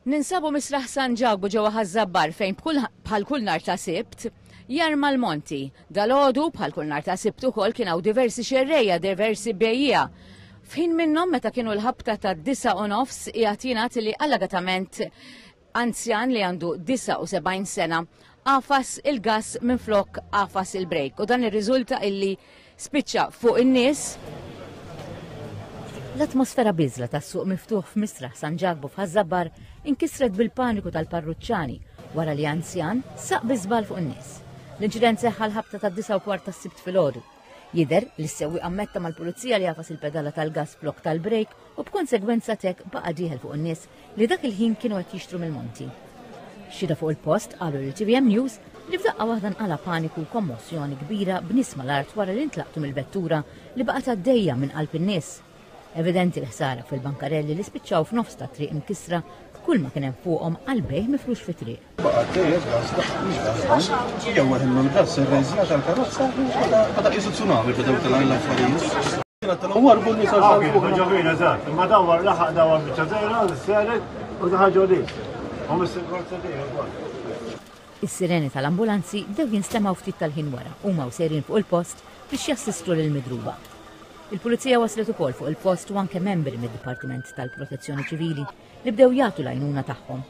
Ninsabu misraħ San Ġagbu ġewwa Ħażabbar fejn bħal kull nhar ta' Sibt jarma l-monti. Dalgħodu bħal kull nhar ta' Sibt ukoll kien hawn diversi xerrejja, diversi bejjija. F'ħin minnhom meta kienu l-ħabta ta' 9:30 qiegħed jingħad li allagatament anzjan li għandu 79 sena qafas il-gass minflok qafas il-brejk u dan ir-riżulta illi spiċċa fuq in-nies. L-atmosfera biżla tas-suq miftuħ f'Misraħ San Ġagbu f'Ħażabbar inkisret bil-paniku tal-parruċċani wara li anzjan saq biżbal fuq in-nies. L-inċident seħħa l-ħabta tad-9:15 tas-Sibt filgħodu. Jidher li s-sewwieq ammetta mal-pulizija li jafas il-pedala tal-gass flok tal-brejk u b'konsegwenza tek baqa' dieħel fuq in-nies li dak il-ħin kienu qed jixtru mill-monti. Xhieda fuq il-post qalu lil TVM News li f'daqqa waħda nqala paniku u kommozzjoni kbira b'nies mal-art wara li ntlaqtu mill-vettura li baqgħet għaddejja minn qalb in-nies. Evidenti l-ħsara fil-bankarelli li spiċċaw f'nofs ta' triq inkisra kull ma kien hemm fuqhom għall-bejħ mifrux fi triq. Is-sireni tal-ambulanzi bdew jinstemaw ftit tal-ħin wara huma sejrin fuq il-post biex jassistu lill-midruba. Il-Pulizija waslet ukoll fuq il-post u anke membri mid-Dipartiment tal-Protezzjoni Ċivili li bdew jagħtu l-għajnuna tagħhom.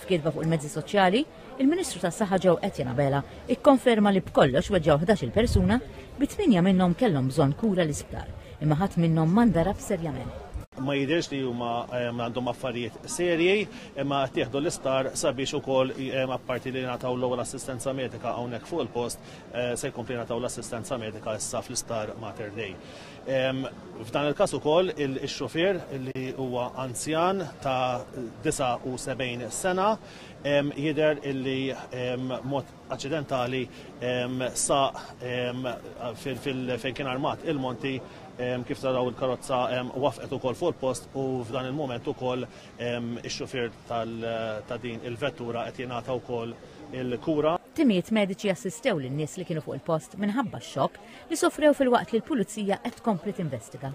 F'kiedba fuq il-mezzi soċjali, il-Ministru tas-Saħħa ġew Etienne Bela ikkonferma li b'kollox weġġaw 11-il persuna bi 8 minnhom kellhom bżonn kura l-isptar, imma ħadd minnhom ma ndarab serjament. Ma jidhirx li huma għandhom affarijiet serji, imma tieħdu l-istar sabiex ukoll apparti li nagħtaw l-ewwel assistenza medika hawnhekk fuq il-post se jkompli nagħtaw l-assistenza medika issa fl-Istar Mater Dei. F'dan il-każ ukoll ix-xufier li huwa anzjan ta' 79 sena jidher illi mod aċċidentali saq fejn kien armat il-monti kif taraw il-karozza wafqet ukoll fuq il-post u f'dan il-moment ukoll ix-xufier ta' din il-vettura qed jingħata wkoll il-kura. Timijiet mediċi assistew lin-nies li kienu fuq il-post minħabba x-xokk li sofrew fil-waqt li l-pulizija qed tkompli tinvestiga.